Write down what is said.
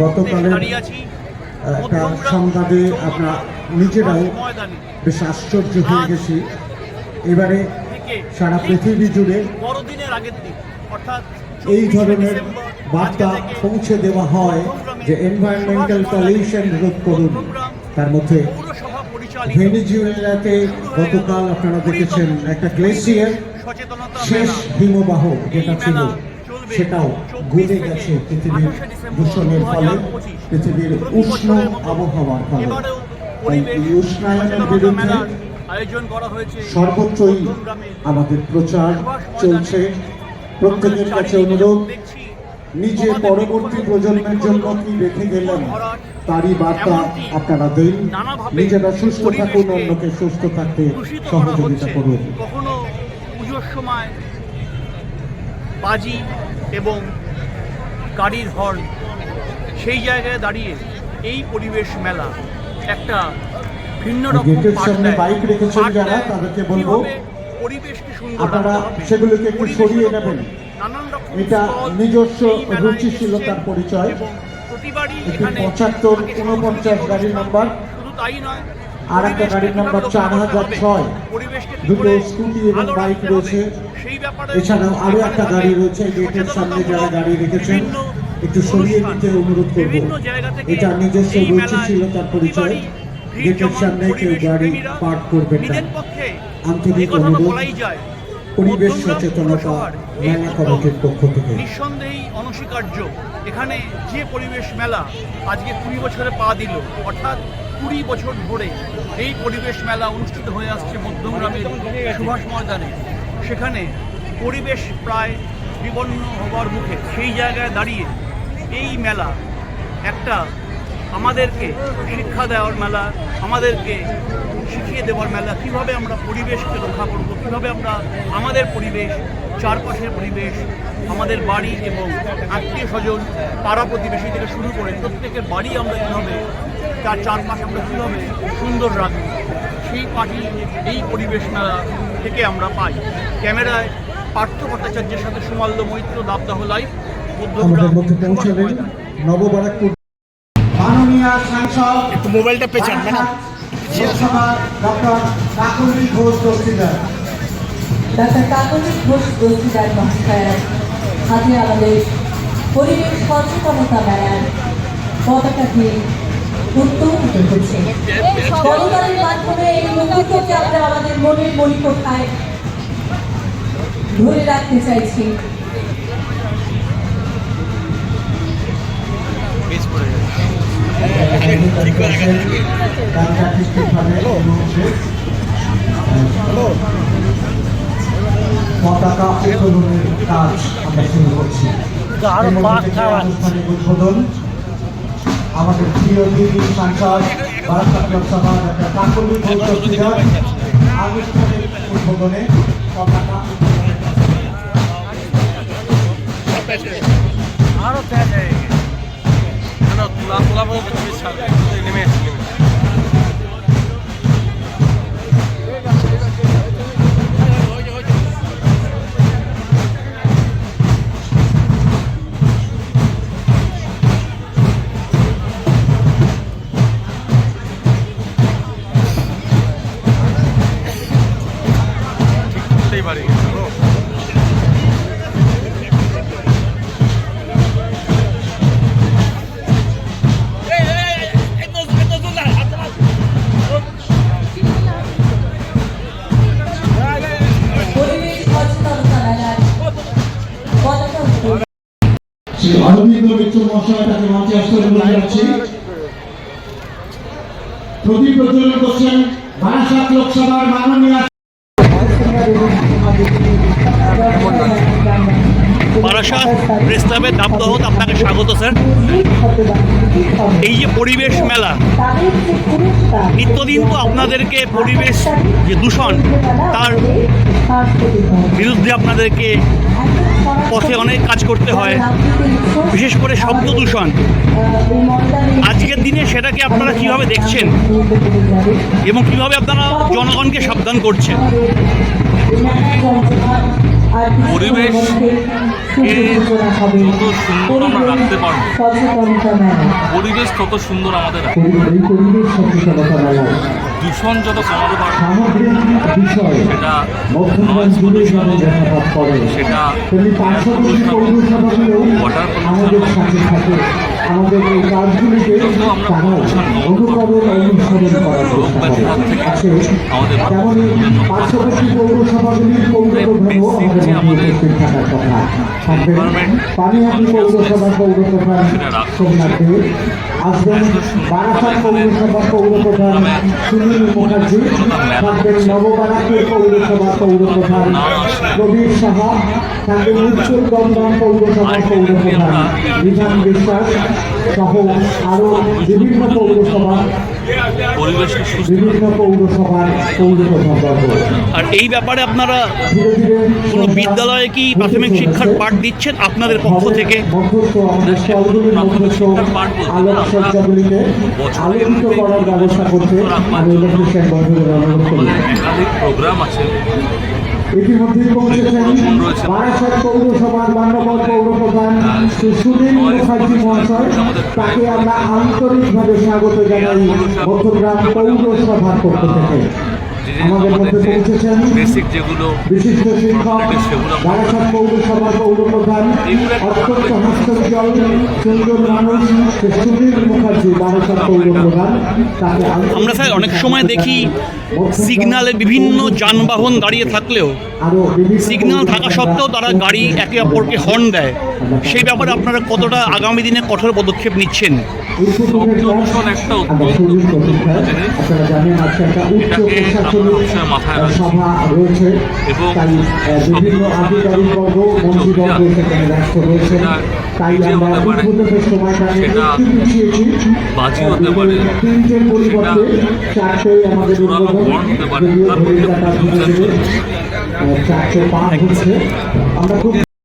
গতকালের একটা সংবাদে আমরা নিজেরাও বেশ আশ্চর্য হয়ে গেছি। এবারে সারা পৃথিবী জুড়ে এই ধরনের বার্তা পৌঁছে দেওয়া হয় যে এনভায়রনমেন্টাল পলিউশন রোধ করুন। তার মধ্যে ভেনেজুয়েলাতে গতকাল আপনারা দেখেছেন একটা গ্লেসিয়ার, শেষ হিমবাহ যেটা ছিল সেটাও গলে গেছে পৃথিবীর দূষণের ফলে, পৃথিবীর উষ্ণ আবহাওয়ার ফলে। তাই এই উষ্ণায়নের বিরুদ্ধে সর্বত্রই আমাদের প্রচার চলছে। প্রত্যেকের কাছে অনুরোধ, নিজে পরবর্তী প্রজন্মের জন্য কি রেখে গেলেন তারই বার্তা আপনারা দিন। নিজেরা সুস্থ থাকুন, অন্যকে সুস্থ থাকতে সহযোগিতা করুন। কখনো পুজোর সময় বাজি এবং গাড়ির হর্ন, সেই জায়গায় দাঁড়িয়ে এই পরিবেশ মেলা একটা ভিন্ন রকম বাইক রেখেছেন যারা, তাদেরকে বলবো পরিবেশকে সুন্দর আপনারা সেগুলোকে একটু সরিয়ে নেবেন। এটা নিজস্ব রুচিশীলতার পরিচয়। একটি ৭৫-৪৯ গাড়ির নাম্বার, আর একটা গাড়ির নাম্বার ৪০০৬, দুটো স্কুটি এবং বাইক রয়েছে। এছাড়াও আরো একটা গাড়ি রয়েছে। গেটের সামনে যারা গাড়ি রেখেছেন একটু সরিয়ে নিতে অনুরোধ করব। এটা নিজস্ব রুচিশীলতার পরিচয়। গেটের সামনে কেউ গাড়ি পার্ক করবেন না। আন্তরিক অনুরোধ পরিবেশ সচেতনতা মেলা কমিটির পক্ষ থেকে। নিঃসন্দেহেই অনস্বীকার্য এখানে যে পরিবেশ মেলা আজকে ২০ বছরে পা দিল, অর্থাৎ ২০ বছর ধরে এই পরিবেশ মেলা অনুষ্ঠিত হয়ে আসছে মধ্যমগ্রামের সুভাষ ময়দানে। সেখানে পরিবেশ প্রায় বিপন্ন হবার মুখে, সেই জায়গায় দাঁড়িয়ে এই মেলা একটা আমাদেরকে শিক্ষা দেওয়ার মেলা, আমাদেরকে শিখিয়ে দেওয়ার মেলা, কীভাবে আমরা পরিবেশকে রক্ষা করব, কীভাবে আমরা আমাদের পরিবেশ, চারপাশের পরিবেশ, আমাদের বাড়ি এবং আত্মীয় স্বজন, পাড়া প্রতিবেশী থেকে শুরু করে প্রত্যেকের বাড়ি আমরা কীভাবে, তার চারপাশ আমরা কীভাবে সুন্দর রাখব, সেই পাঠই এই পরিবেশ মেলা থেকে আমরা পাই। ক্যামেরায় পার্থ ভট্টাচার্যের সাথে সুমাল্য মৈত্র, দাবদাহ লাইভ, মধ্যমগ্রাম। নববারাকপুর মাননীয় সাংসদ একটু মোবাইলটা পেছান madam. Doctor Kakoli Ghosh Dastidar, doctor Kakoli Ghosh Dastidar মহাশয়ের হাতে আমাদের পরিবেশ সচেতনতা মেলার পতাকাটি উত্তোলিত হচ্ছে। পতাকার মাধ্যমে এই মুহূর্তকে আমরা আমাদের মনের মণিকোঠায় ধরে রাখতে চাইছি। পতাকা উত্তোলনের কাজ আমরা শুরু করছি। আনুষ্ঠানিক উদ্বোধন আমাদের প্রিয় দিদি সাংসদ বারাসাত লোকসভা ডক্টর কাকলি ঘোষ দস্তিদার। আনুষ্ঠানিক উদ্বোধনে পতাকা আরো নেমে ঠিক পারি। অরবিন্দ মিত্র মহাশয় তাকে মঞ্চে আসতে অনুরোধ জানাচ্ছি। প্রদীপ প্রজ্বলন করছেন বারাসাত লোকসভার মাননীয় বারাসাত প্রেস ক্লাবের দাবদাহ, আপনাকে স্বাগত স্যার। এই যে পরিবেশ মেলা, নিত্যদিন তো আপনাদেরকে পরিবেশ যে দূষণ তার বিরুদ্ধে আপনাদেরকে পথে অনেক কাজ করতে হয়, বিশেষ করে শব্দ দূষণ। আজকের দিনে সেটাকে আপনারা কিভাবে দেখছেন এবং কিভাবে আপনারা জনগণকে সাবধান করছেন? আর পরিবেশকে যত সুন্দর আমরা রাখতে পারবো, সচেতনতা মেলা পরিবেশ তত সুন্দর আমাদের রাখবে। এই পরিবেশ সচেতনতা মেলায় দূষণ যত কমাতে পারবো, সামগ্রিক বিষয় সেটা মধ্যমগ্রাম জুড়ে যেন দেখাপাত করে, সেটা তেমনি পার্শ্ববর্তী পৌরসভাগুলো আমাদের সাথে থাকে। আমাদের এই কাজগুলিকে তারাও অনুকরণ অনুসরণ করার চেষ্টা করে আছে। তেমনই পার্শ্ববর্তী পৌরসভাগুলির পৌরপ্রধানও আমাদের মধ্যে উপস্থিত থাকার কথা থাকবেন। পানিহাটি পৌরসভার পৌরপ্রধান সোমনাথ দে আসবেন, বারাসাত পৌরসভার পৌরপ্রধান সুনীল মুখার্জি থাকবেন, নববারাকের পৌরসভার পৌরপ্রধান প্রবীর সাহা থাকবেন, উত্তর দমদম পৌরসভার পৌরপ্রধান বিধান বিশ্বাস সহ আরো বিভিন্ন পৌরসভা পরিবেশকে সুস্থ বিভিন্ন পৌরসভার পৌরপ্রধানবর্গ। আর এই ব্যাপারে আপনারা ধীরে ধীরে কোনো বিদ্যালয়ে কি প্রাথমিক শিক্ষার পাঠ দিচ্ছেন আপনাদের পক্ষ থেকে? মধ্যস্থ আমাদের স্টলগুলির মধ্যস্থ আলোকসজ্জাগুলিকে আলোকিত করার ব্যবস্থা করতে আমি ইলেকট্রিশিয়ান বন্ধুদের অনুরোধ করি। একাধিক প্রোগ্রাম আছে। ইতিমধ্যেই পৌঁছেছেন বারাসাত পৌরসভার মান্যবর পৌরপ্রধান শ্রী সুনীল মুখার্জি মহাশয়। তাকে আমরা আন্তরিকভাবে স্বাগত জানাই মধ্যগ্রাম পৌরসভার পক্ষ থেকে। আমাদের মধ্যে পৌঁছেছেন বেসিক যেগুলো বিশিষ্ট শিক্ষক বারাসাত পৌরসভার পৌরপ্রধান অত্যন্ত হাস্যোজ্জ্বল সুন্দর মানুষ শ্রী সুনীল মুখার্জি বারাসাত পৌরপ্রধান। তাকে আমরা স্যার অনেক সময় দেখি সিগন্যালে বিভিন্ন যানবাহন দাঁড়িয়ে থাকলেও আরো সিগন্যাল থাকা সত্ত্বেও তারা গাড়ি একে অপরকে হর্ন দেয়। সেই ব্যাপারে আপনারা কতটা আগামী দিনে কঠোর পদক্ষেপ নিচ্ছেন? দূষণ একটা অত্যন্ত আপনারা জানেন আজকে একটা উচ্চ প্রশাসনিক সভা রয়েছে, তাই বিভিন্ন আধিকারিক বর্গ মন্ত্রীবর্গ সেখানে ব্যস্ত রয়েছেন। তাই আমরা উদ্বোধনের সময়টা একটু পিছিয়েছি। তিনটের পরিবর্তে চারটেই আমাদের উদ্বোধন, যদিও ঘড়ির কাঁটা ধীরে ধীরে 4:05 হচ্ছে। আমরা খুব